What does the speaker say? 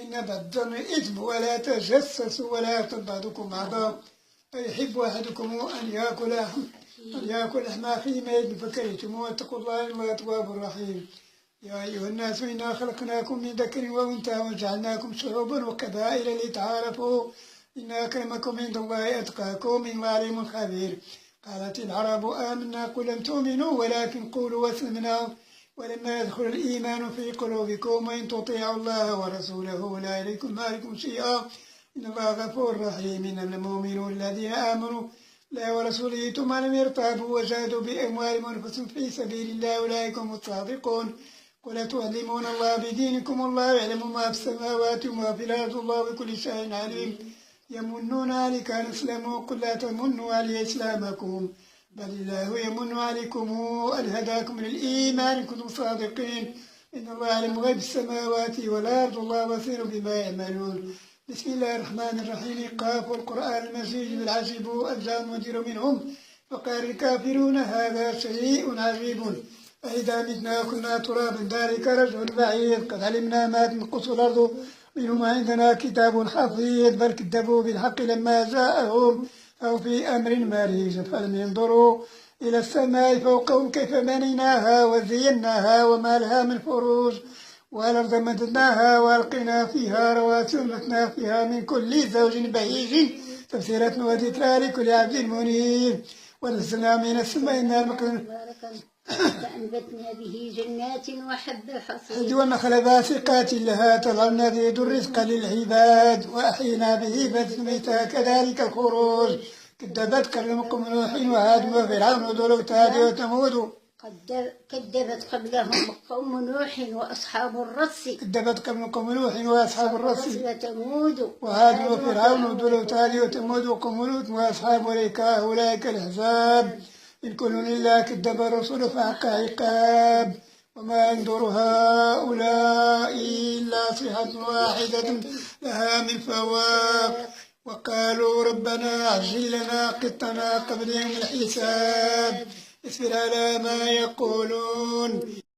إن بعد الظن إثم ولا تجسسوا ولا يغتب بعضكم بعضا أيحب أحدكم أن يأكل لحم أخيه ميتا فكرهتموه واتقوا الله إن الله تواب رحيم. يا أيها الناس إنا خلقناكم من ذكر وأنثى وجعلناكم شعوبا وقبائل لتعارفوا إن أكرمكم عند الله أتقاكم إن الله عليم خبير. قالت العرب آمنا قل لم تؤمنوا ولكن قولوا أسلمنا ولما يدخل الإيمان في قلوبكم وإن تطيعوا الله ورسوله لا يليكم عليكم شيئا إن الله غفور رحيم. إنما المؤمنون الذين آمنوا لا ورسوله ثم لم يرتابوا وجاهدوا بأموالهم وأنفسهم في سبيل الله أولئك هم الصادقون. قل تعلمون الله بدينكم الله يعلم ما في السماوات وما في الأرض الله بكل شيء عليم. يمنون عليك أن أسلموا قل لا تمنوا علي إسلامكم بل الله يمن عليكم أن هداكم للإيمان إن كنتم صادقين. إن الله يعلم غيب السماوات والأرض الله بصير بما يعملون. بسم الله الرحمن الرحيم. قاف القرآن المجيد بل عجبوا أن جاء المنذر منهم فقال الكافرون هذا شيء عجيب أئذا متنا كنا ترابا ذلك رجع بعيد قد علمنا ما تنقص الأرض منهم عندنا كتاب حفيظ بل كذبوا بالحق لما جاءهم أو في أمر مريج فلم ينظروا إلى السماء فوقهم كيف بنيناها وزيناها وما لها من فروج والأرض مددناها وألقينا فيها رواسي وأنبتنا فيها من كل زوج بهيج تفسيرات وذكرى لكل عبد منيب. ونزلنا من السماء ماء فأنبتنا به جنات وحب الحصيد والنخل باسقات لها طلعنا ذي الرزق للعباد وأحيينا به بلدة ميتا كذلك الخروج. كذبت قبلهم نوح وعاد وفرعون وذو الأوتاد وثمود كذبت قبلهم قوم نوح وأصحاب الرس كذبت قبلهم نوح وأصحاب الرس وثمود وعاد وفرعون وذو الأوتاد وثمود وقوم لوط وأصحاب الأيكة أولئك الأحزاب إن كل إلا كذب الرسل فحق عقاب. وما ينظر هؤلاء إلا صيحة واحدة لها من فواق وقالوا ربنا عجل لنا قطنا قبل يوم الحساب اصبر على ما يقولون.